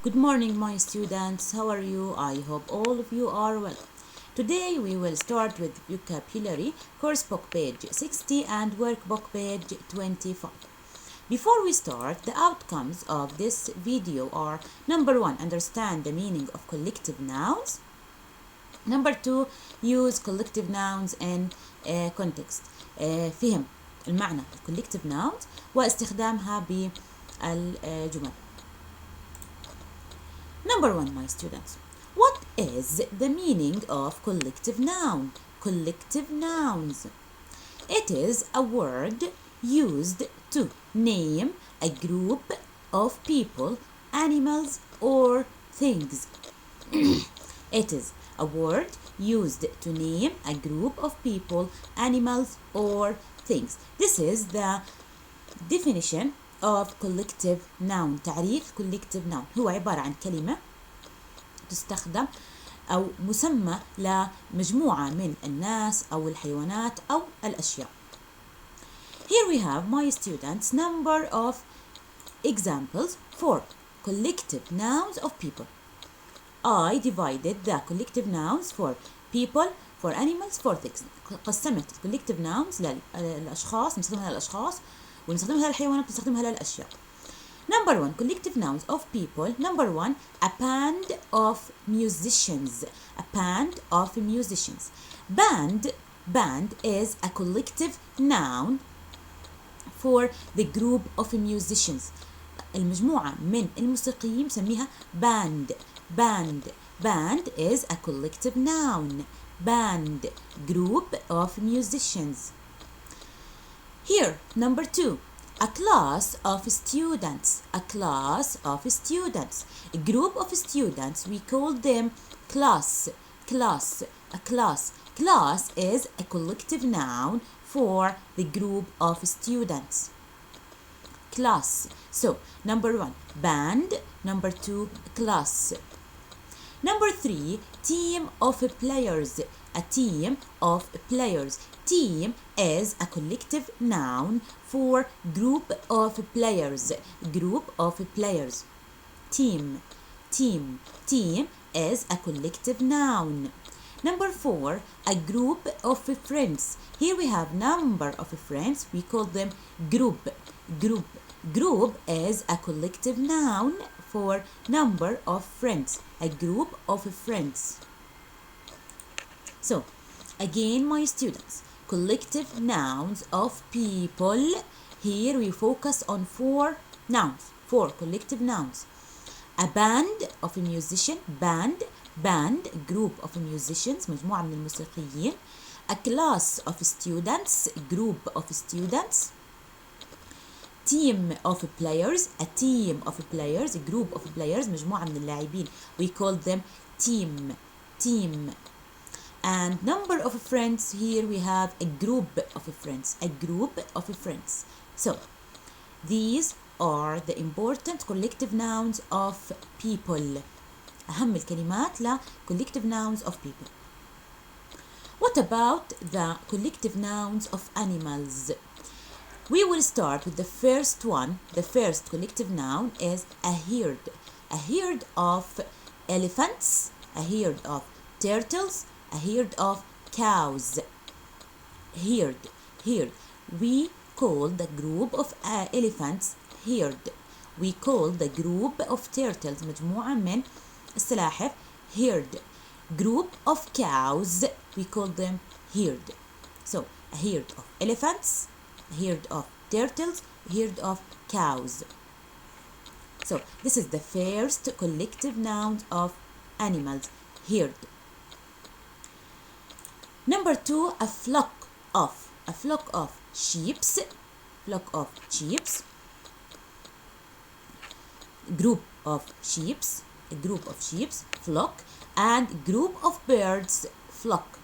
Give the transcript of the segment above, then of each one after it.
Good morning, my students. How are you? I hope all of you are well. Today we will start with vocabulary, course book page 60 and workbook page 25. Before we start, the outcomes of this video are: number 1, understand the meaning of collective nouns. Number 2, use collective nouns in context. فهم المعنى collective nouns واستخدامها بالجمل. Number 1, my students. What is the meaning of collective noun? Collective nouns. It is a word used to name a group of people, animals, or things. It is a word used to name a group of people, animals, or things. This is the definition of collective noun. تعريف collective noun هو عبارة عن كلمة تستخدم أو مسمى لمجموعة من الناس أو الحيوانات أو الأشياء. Here we have, my students, number of examples for collective nouns of people. I divided the collective nouns for people, for animals, for things. قسمت collective nouns للأشخاص، نستخدمها للأشخاص ونستخدمها للحيوانات ونستخدمها للأشياء. Number 1, collective nouns of people. Number 1, a band of musicians. A band of musicians. Band is a collective noun for the group of musicians. المجموعة من الموسيقيين نسميها band. Band is a collective noun. Band, group of musicians. Here, number 2, a class of students. A class of students. A group of students, we call them class. A class. Class is a collective noun for the group of students. Class. So, number 1, band. Number 2, class. Number 3, team of players. A team of players. Team is a collective noun for group of players. Group of players. Team is a collective noun. Number 4, a group of friends. Here we have number of friends. We call them group. Group is a collective noun for number of friends. A group of friends. So, again, my students, collective nouns of people. Here we focus on 4 nouns, 4 collective nouns. A band of a musician, band, group of musicians, مجموعة من الموسيقيين. A class of students, group of students. Team of players, a team of players, a group of players, مجموعة من اللاعبين. We call them team. And number of friends, here we have a group of friends. A group of friends. So, these are the important collective nouns of people. أهم الكلمات ل collective nouns of people. What about the collective nouns of animals? We will start with the first one. The first collective noun is a herd. A herd of elephants, a herd of turtles, a herd of cows. Herd. We call the group of elephants herd. We call the group of turtles مجموعة من السلاحف herd. Group of cows, we call them herd. So, a herd of elephants, a herd of turtles, a herd of cows. So, this is the first collective noun of animals, herd. Number 2, a flock of sheeps, group of sheeps, a group of sheeps, flock, and group of birds, flock.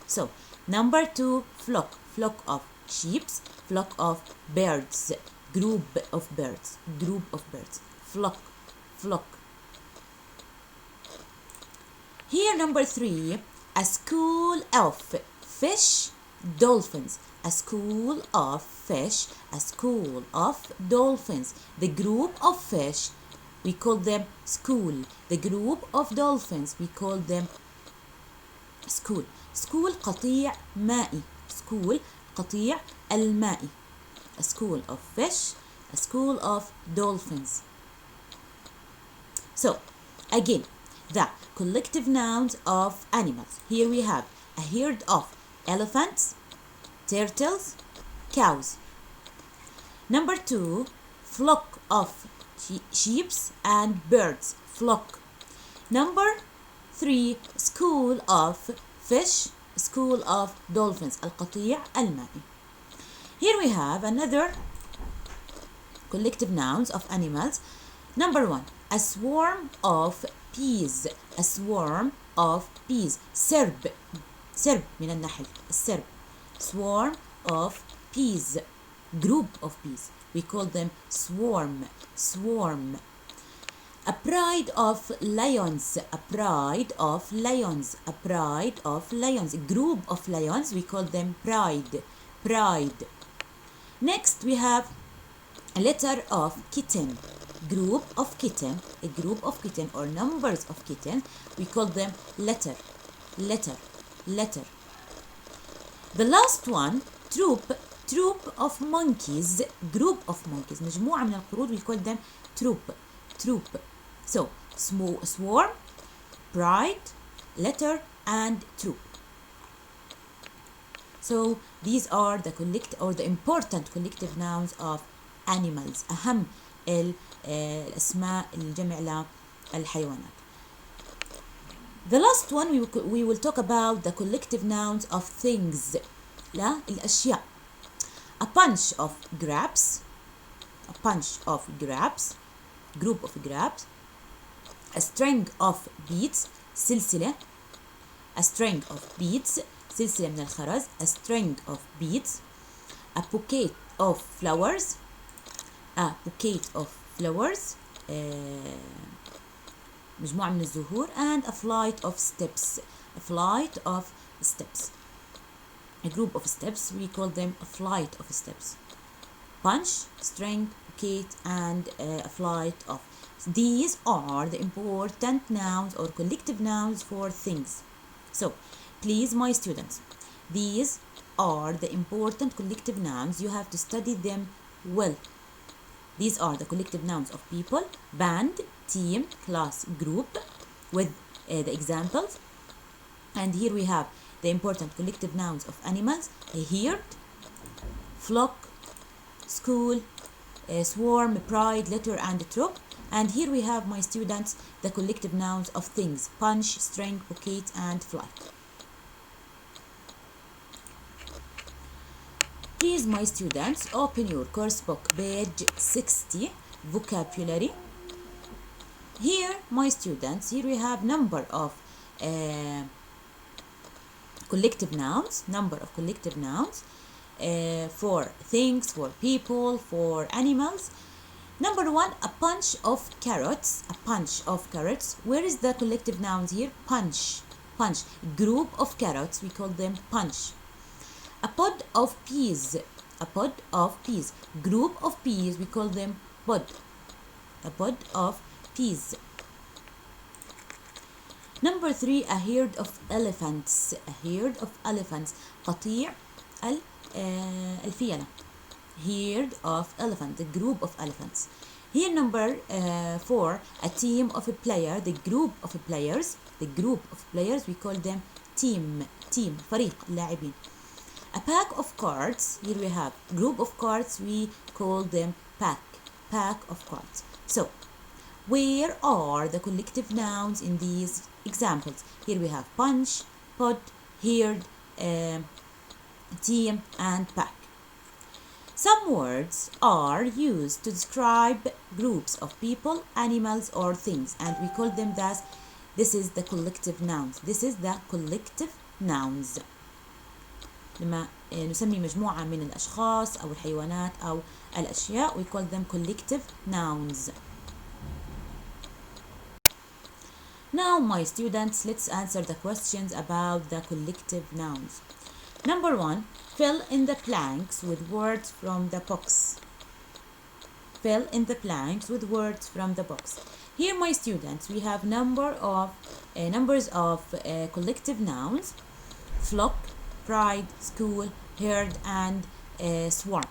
So, number 2, flock of sheeps, flock of birds, group of birds, flock. Here, number 3, a school of fish, dolphins. A school of fish, a school of dolphins. The group of fish we call them school. The group of dolphins, we call them school. school قطيع مائي. school قطيع المائي. a school of fish, a school of dolphins. So again, the collective nouns of animals. Here we have a herd of elephants, turtles, cows. Number 2, flock of sheep and birds. flock. Number 3, school of fish, school of dolphins. القطيع المائي. Here we have another collective nouns of animals. Number 1, a swarm of bees. a swarm of bees. سرب. سرب من النحل. السرب. swarm of bees. group of bees. We call them swarm. swarm. A pride of lions. a pride of lions. a pride of lions. A group of lions. We call them pride. pride. Next we have a litter of kitten. group of kitten. a group of kitten or numbers of kitten. We call them litter. litter. litter. The last one, troop. troop of monkeys. group of monkeys. مجموعة من القرود. We call them troop. troop. So swarm, pride, litter, and troop. So these are the important collective nouns of animals. أهم الأسماء الجمع للحيوانات. The last one we will talk about the collective nouns of things. لا الأشياء. A bunch of grapes. a bunch of grapes. group of grapes. A string of beads. سلسلة. a string of beads. سلسلة من الخرز. a string of beads. a bouquet of flowers. a bouquet of flowers. مجموعة من الزهور. and a flight of steps. a flight of steps. a group of steps. We call them a flight of steps. bunch, string, bouquet, and a flight of. These are the important nouns or collective nouns for things. So please, my students, these are the important collective nouns. You have to study them well. These are the collective nouns of people, band, team, class, group, with the examples. And here we have the important collective nouns of animals: a herd, flock, school, swarm, pride, litter, and troop. And here we have, my students, the collective nouns of things: bunch, string, bouquet, and flight. Please, my students, open your course book, page 60, vocabulary. Here, my students, here we have number of collective nouns, for things, for people, for animals. Number 1, a bunch of carrots. a bunch of carrots. Where is the collective nouns here? Bunch. bunch. Group of carrots. We call them bunch. A pod of peas. a pod of peas. Group of peas. We call them pod. a pod of peas. Number 3, a herd of elephants. a herd of elephants. قطيع الفيلة. herd of elephants. The group of elephants. Here number 4, a team of a player. The group of players. We call them team. فريق اللاعبين. A pack of cards. Here we have group of cards. We call them pack of cards. So where are the collective nouns in these examples? Here we have bunch, pod, herd, team, and pack. Some words are used to describe groups of people, animals, or things, and we call them thus. This is the collective nouns. لما نسمي مجموعة من الأشخاص أو الحيوانات أو الأشياء, we call them collective nouns. Now, my students, let's answer the questions about the collective nouns. Number 1, fill in the blanks with words from the box. fill in the blanks with words from the box. Here, my students, we have numbers of collective nouns: flock, pride, school, herd, and swarm.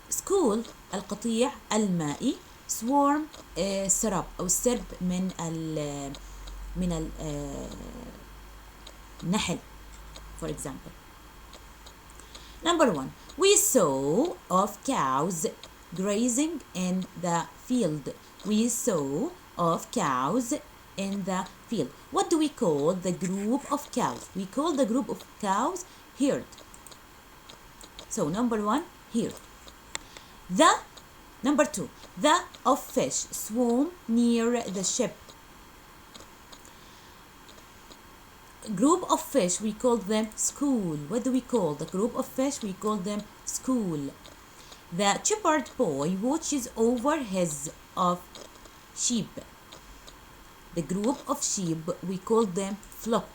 school القطيع المائي. swarm السراب أو السرب من النحل for example. Number 1, we saw of cows grazing in the field. We saw of cows in the field. What do we call the group of cows? We call the group of cows herd. So number 1, herd. Number 2, the of fish swam near the ship. Group of fish, we call them school. What do we call the group of fish? We call them school. The shepherd boy watches over his of sheep. The group of sheep, we call them flock.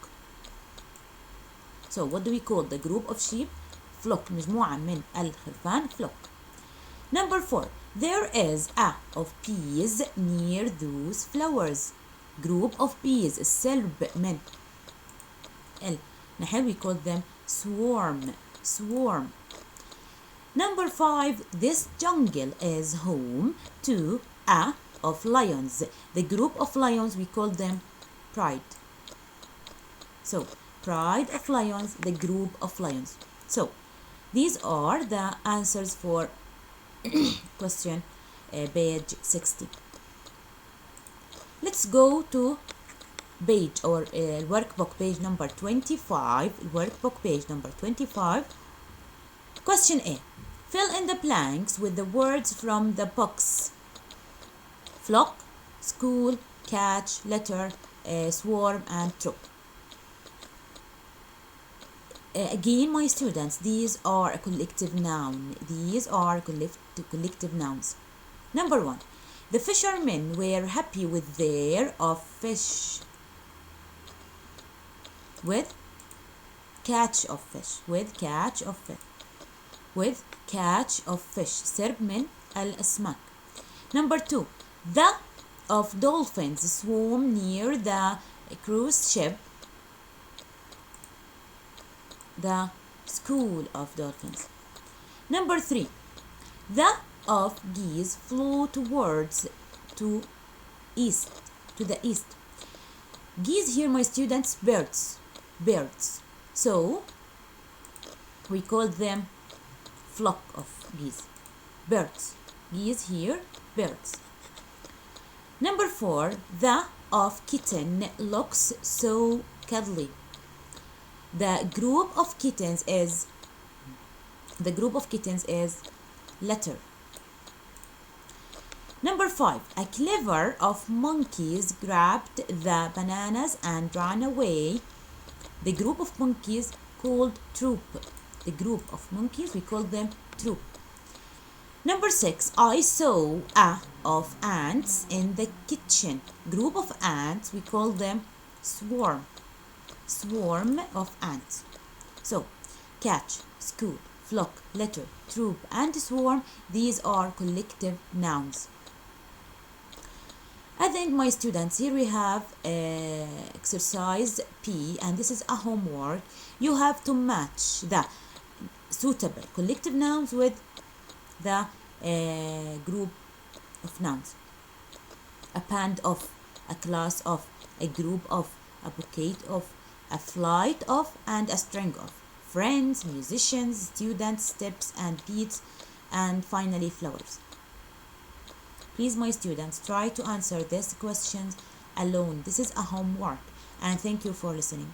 So what do we call the group of sheep? Flock. مجموعة من الخرفان flock. Number 4, there is a of bees near those flowers. Group of bees السرب من النحل, we call them swarm. Swarm. Number 5, this jungle is home to a of lions. The group of lions, we call them pride. So pride of lions, the group of lions. So these are the answers for question page 60. Let's go to page or workbook page number 25. Workbook page number 25. Question A. Fill in the blanks with the words from the box: flock, school, catch, letter, swarm, and troop. Again, my students, these are a collective noun. These are collective nouns. Number 1, the fishermen were happy with their of fish. With catch of fish. With catch of fish. With catch of fish. سرب من الأسماك. Number 2, the of dolphins swam near the cruise ship. The school of dolphins. Number 3, the of geese flew towards to the east. Geese here, my students, birds. So we call them flock of geese. Birds. Geese here, birds. Number 4, the of kitten looks so cuddly. The group of kittens is letter. Number 5, a clever of monkeys grabbed the bananas and ran away. The group of monkeys called troop. The group of monkeys, we call them troop. Number 6, I saw a of ants in the kitchen. Group of ants, we call them swarm. Swarm of ants. So catch, school, flock, letter, troop, and swarm, these are collective nouns. I think, my students, here we have exercise P, and this is a homework. You have to match the suitable collective nouns with the group of nouns. A band of, a class of, a group of, a bouquet of, a flight of, and a string of. Friends, musicians, students, steps and beats, and finally flowers. Please, my students, try to answer these questions alone. This is a homework, and thank you for listening.